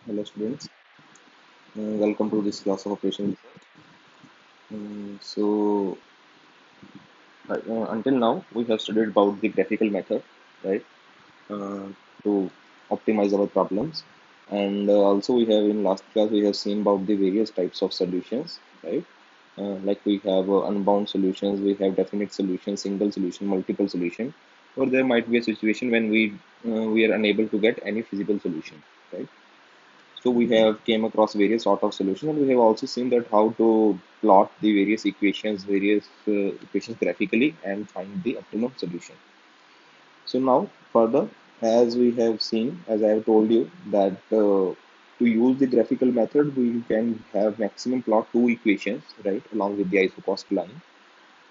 Hello students, welcome to this class of operation research. Until now we have studied about the graphical method, right, uh, to optimize our problems, and also we have in last class we have seen about the various types of solutions, right. Like we have unbound solutions, we have definite solution, single solution, multiple solution, or there might be a situation when we are unable to get any feasible solution, right. So we have came across various sort of solutions, and we have also seen that how to plot the various equations graphically and find the optimum solution. So now further, as we have seen, as I have told you that to use the graphical method, we can have maximum plot two equations, right, along with the isocost line.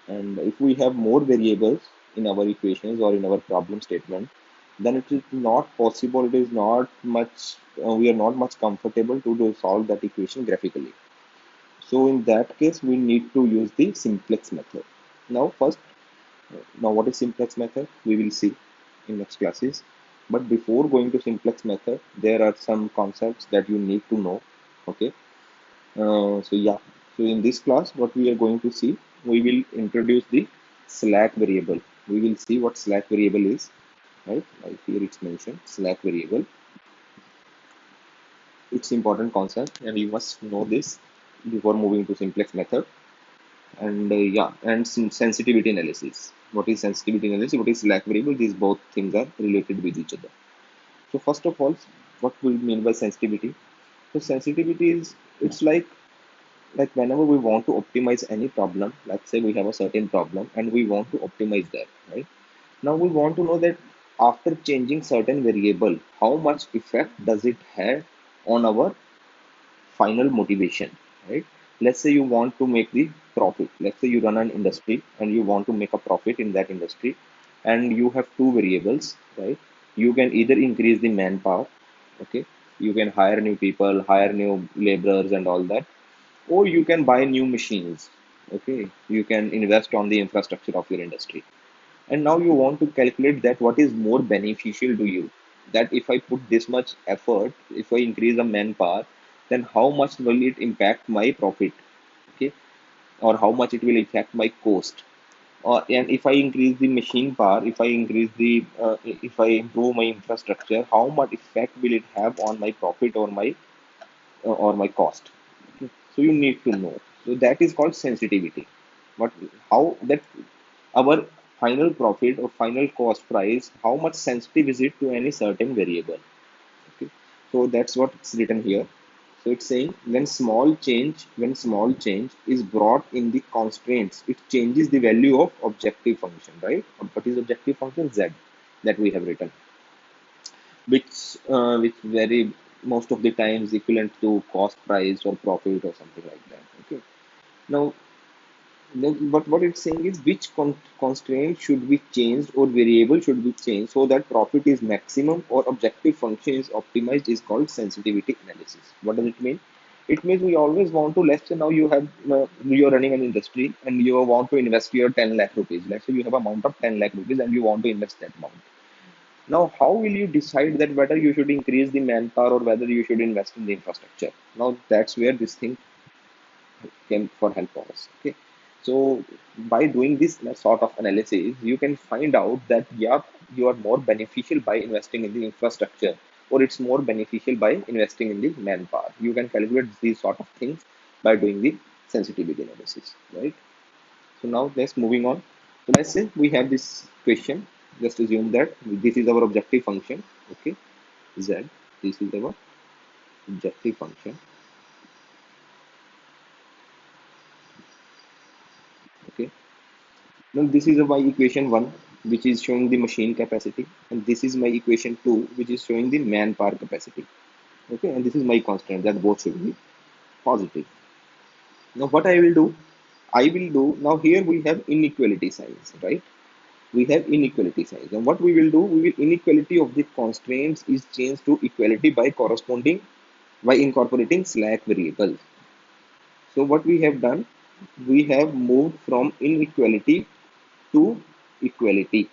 And if we have more variables in our equations or in our problem statement, then it is not possible. It is not much. We are not much comfortable to solve that equation graphically. So in that case, we need to use the simplex method. Now, first, now what is simplex method? We will see in next classes. But before going to simplex method, there are some concepts that you need to know. Okay. So yeah, so in this class, what we are going to see, we will introduce the slack variable. We will see what slack variable is, right? Like here it's mentioned, slack variable. It's important concept, and you must know this before moving to simplex method. And yeah, and sensitivity analysis. What is sensitivity analysis? What is slack variable? These both things are related with each other. So first of all, what we mean by sensitivity? So sensitivity is it's like whenever we want to optimize any problem, let's say we have a certain problem and we want to optimize that, right. Now we want to know that after changing certain variable, how much effect does it have on our final motivation, right. Let's say you want to make the profit. Let's say you run an industry and you want to make a profit in that industry, and you have two variables, right. You can either increase the manpower, okay, you can hire new people, hire new laborers and all that, or you can buy new machines, okay, you can invest on the infrastructure of your industry. And now you want to calculate that what is more beneficial to you, that if I put this much effort, if I increase the manpower, then how much will it impact my profit, okay, or how much it will affect my cost, or and if I increase the machine power, if I increase the if I improve my infrastructure, how much effect will it have on my profit or my cost. Okay. So you need to know. So that is called sensitivity. But how that our final profit or final cost price, how much sensitive is it to any certain variable? Okay. So that's what it's written here. So it's saying when small change is brought in the constraints, it changes the value of objective function, right? What is objective function? Z that we have written, which vary most of the times equivalent to cost price or profit or something like that. Okay. Now, but what it's saying is which constraint should be changed or variable should be changed so that profit is maximum or objective function is optimized is called sensitivity analysis. What does it mean? It means we always want to, let's say now you have, you're running an industry and you want to invest your 10 lakh rupees. Let's say you have amount of 10 lakh rupees and you want to invest that amount. Now, how will you decide that whether you should increase the manpower or whether you should invest in the infrastructure? Now, that's where this thing came for help of us. Okay. So, by doing this sort of analysis, you can find out that, yeah, you are more beneficial by investing in the infrastructure, or it's more beneficial by investing in the manpower. You can calculate these sort of things by doing the sensitivity analysis, right? So, now let's moving on. So, let's say we have this question. Just assume that this is our objective function, okay, z. This is our objective function, okay. Now this is my equation 1, which is showing the machine capacity, and this is my equation 2, which is showing the manpower capacity, okay, and this is my constant that both should be positive. Now what I will do now, here we have inequality signs, right. We have inequality signs, and what we will do, we will inequality of the constraints is changed to equality by corresponding by incorporating slack variables. So what we have done, we have moved from inequality to equality.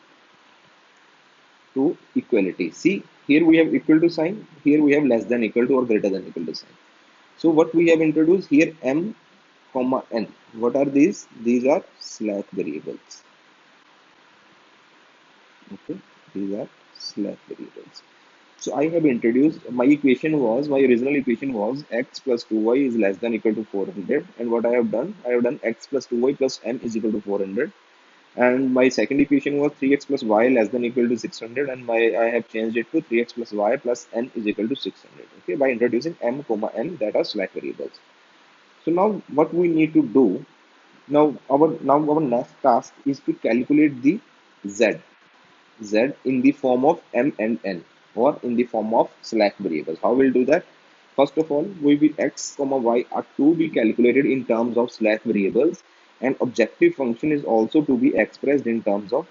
To equality. See, Here we have equal to sign. Here we have less than equal to or greater than equal to sign. So what we have introduced here, m comma n. What are these? These are slack variables. Okay, these are slack variables. So I have introduced my original equation was x plus 2y is less than equal to 400. And what I have done x plus 2y plus m is equal to 400. And my second equation was 3x plus y less than equal to 600. And I have changed it to 3x plus y plus n is equal to 600. Okay, by introducing m comma n, that are slack variables. So now what we need to do, now our next task is to calculate the z z in the form of m and n, or in the form of slack variables. How we'll do that? First of all, we will x comma y are to be calculated in terms of slack variables, and objective function is also to be expressed in terms of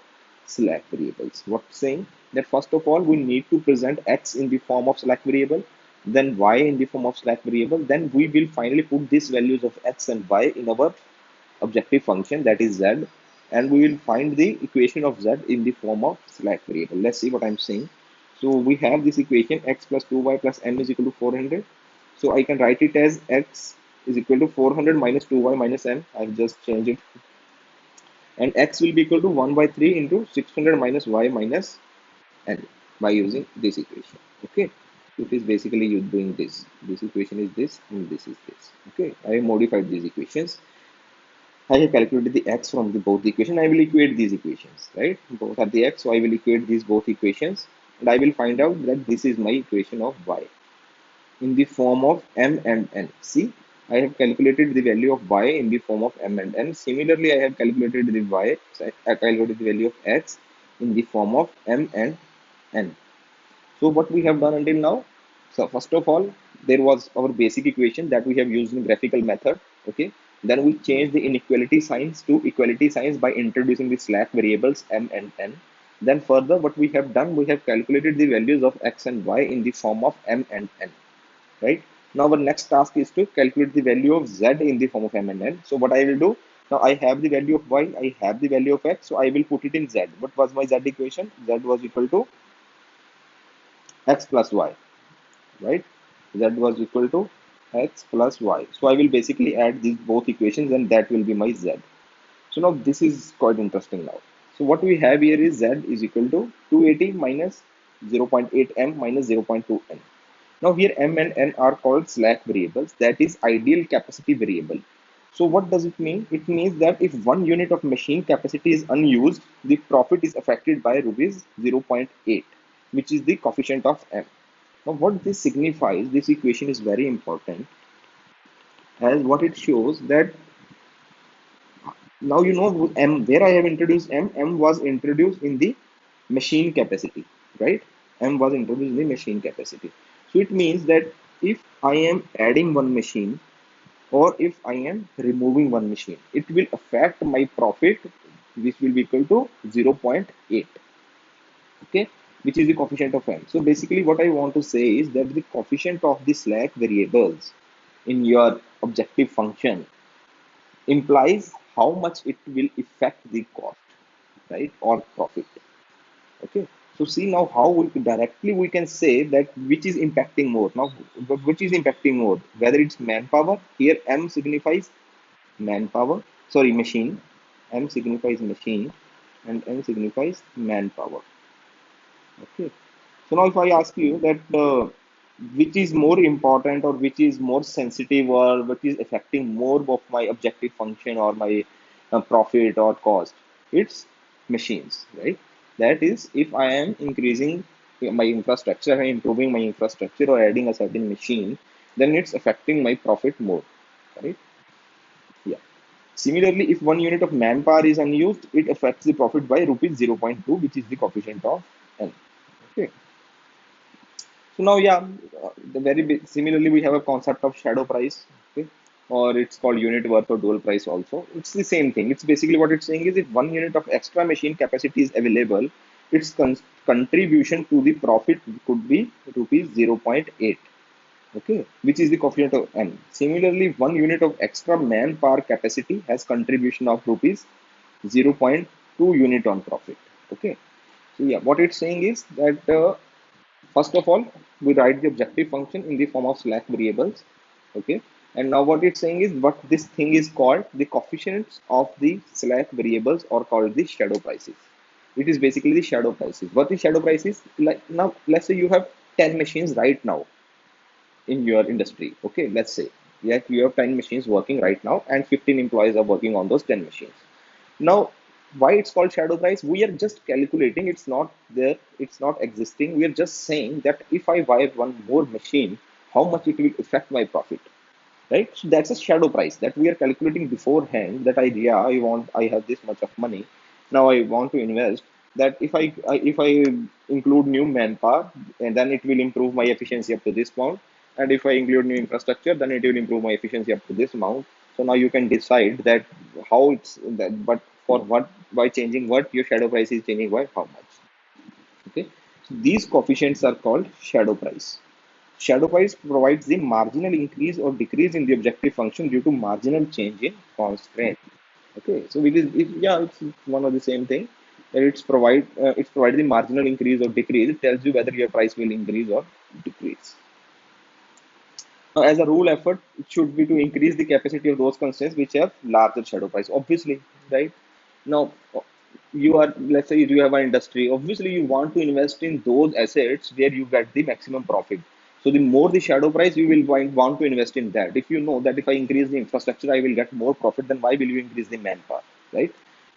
slack variables. What's saying that first of all we need to present x in the form of slack variable, then y in the form of slack variable, then we will finally put these values of x and y in our objective function, that is z, and we will find the equation of z in the form of slack variable. Let's see what I'm saying. So we have this equation x plus 2y plus m is equal to 400. So I can write it as x is equal to 400 minus 2y minus m. I've just changed it, and x will be equal to 1 by 3 into 600 minus y minus n by using this equation. Okay, it is basically you doing this equation is this and this is this. Okay, I have modified these equations. I have calculated the x from the both the equation. I will equate these equations, right? Both are the x, so I will equate these both equations, and I will find out that this is my equation of y in the form of m and n. See, I have calculated the value of y in the form of m and n. Similarly, I have calculated the y, so I calculated the value of x in the form of m and n. So what we have done until now? So first of all, there was our basic equation that we have used in graphical method. Okay. Then we changed the inequality signs to equality signs by introducing the slack variables m and n. Then further, what we have done, we have calculated the values of x and y in the form of m and n. Right. Now our next task is to calculate the value of z in the form of m and n. So what I will do, now I have the value of y, I have the value of x, so I will put it in z. What was my z equation? Z was equal to x plus y, right? Z was equal to x plus y. So I will basically add these both equations, and that will be my z. So now this is quite interesting now. So what we have here is z is equal to 280 minus 0.8 m minus 0.2 n. Now here m and n are called slack variables, that is ideal capacity variable. So what does it mean? It means that if 1 unit of machine capacity is unused, the profit is affected by rupees 0.8, which is the coefficient of m. Now, what this signifies, this equation is very important, as what it shows that now m, where I have introduced m was introduced in the machine capacity, right? M was introduced in the machine capacity. So it means that if I am adding one machine or if I am removing one machine, it will affect my profit, which will be equal to 0.8. Okay, which is the coefficient of m. So basically what I want to say is that the coefficient of the slack variables in your objective function implies how much it will affect the cost, right, or profit. Okay, so see now how directly we can say that which is impacting more. Now which is impacting more, whether it's manpower. Here m signifies manpower, sorry, machine. M signifies machine and n signifies manpower. Okay, so now if I ask you that which is more important or which is more sensitive or which is affecting more of my objective function or my profit or cost, it's machines, right? That is, if I am increasing my infrastructure, I am improving my infrastructure or adding a certain machine, then it's affecting my profit more, right? Yeah. Similarly, if 1 unit of manpower is unused, it affects the profit by rupees 0.2, which is the coefficient of n. Okay. So now, yeah, the very big, similarly, we have a concept of shadow price, okay, or it's called unit worth or dual price also. It's the same thing. It's basically what it's saying is if 1 unit of extra machine capacity is available, its contribution to the profit could be rupees 0.8, okay, which is the coefficient of n. Similarly, 1 unit of extra manpower capacity has contribution of rupees 0.2 unit on profit, okay. So yeah, what it's saying is that First of all, we write the objective function in the form of slack variables. Okay. And now what it's saying is what this thing is called the coefficients of the slack variables or called the shadow prices. It is basically the shadow prices. What is shadow prices? Like now, let's say you have 10 machines right now in your industry. Okay, let's say that you have 10 machines working right now and 15 employees are working on those 10 machines. Now, why it's called shadow price? We are just calculating, it's not there, it's not existing. We are just saying that if I buy one more machine, how much it will affect my profit, right? So that's a shadow price that we are calculating beforehand. That idea, I have this much of money. Now I want to invest. That if I include new manpower, and then it will improve my efficiency up to this amount. And if I include new infrastructure, then it will improve my efficiency up to this amount. So now you can decide that how it's that, but for what, by changing what your shadow price is changing by how much. Okay, so these coefficients are called shadow price. Shadow price provides the marginal increase or decrease in the objective function due to marginal change in constraint. Okay, so it's one of the same thing. That it's provide the marginal increase or decrease. It tells you whether your price will increase or decrease. As a rule effort, it should be to increase the capacity of those constraints which have larger shadow price. Obviously, right? Now, you are, let's say you have an industry. Obviously, you want to invest in those assets where you get the maximum profit. So the more the shadow price, you will want to invest in that. If you know that if I increase the infrastructure, I will get more profit, then why will you increase the manpower, right?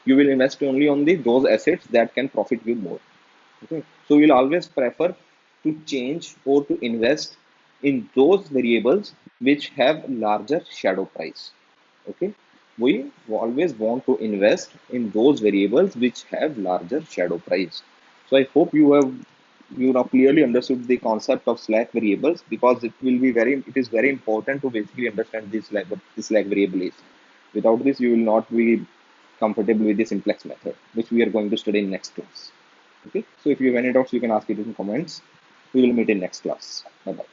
You will invest only on the those assets that can profit you more. Okay, so we'll always prefer to change or to invest in those variables which have larger shadow price. Okay, we always want to invest in those variables which have larger shadow price. So I hope you now clearly understood the concept of slack variables, because it is very important to basically understand this slack variable is. Without this, you will not be comfortable with the simplex method, which we are going to study in next class. Okay, so if you have any doubts, you can ask it in comments. We will meet in next class. Bye bye.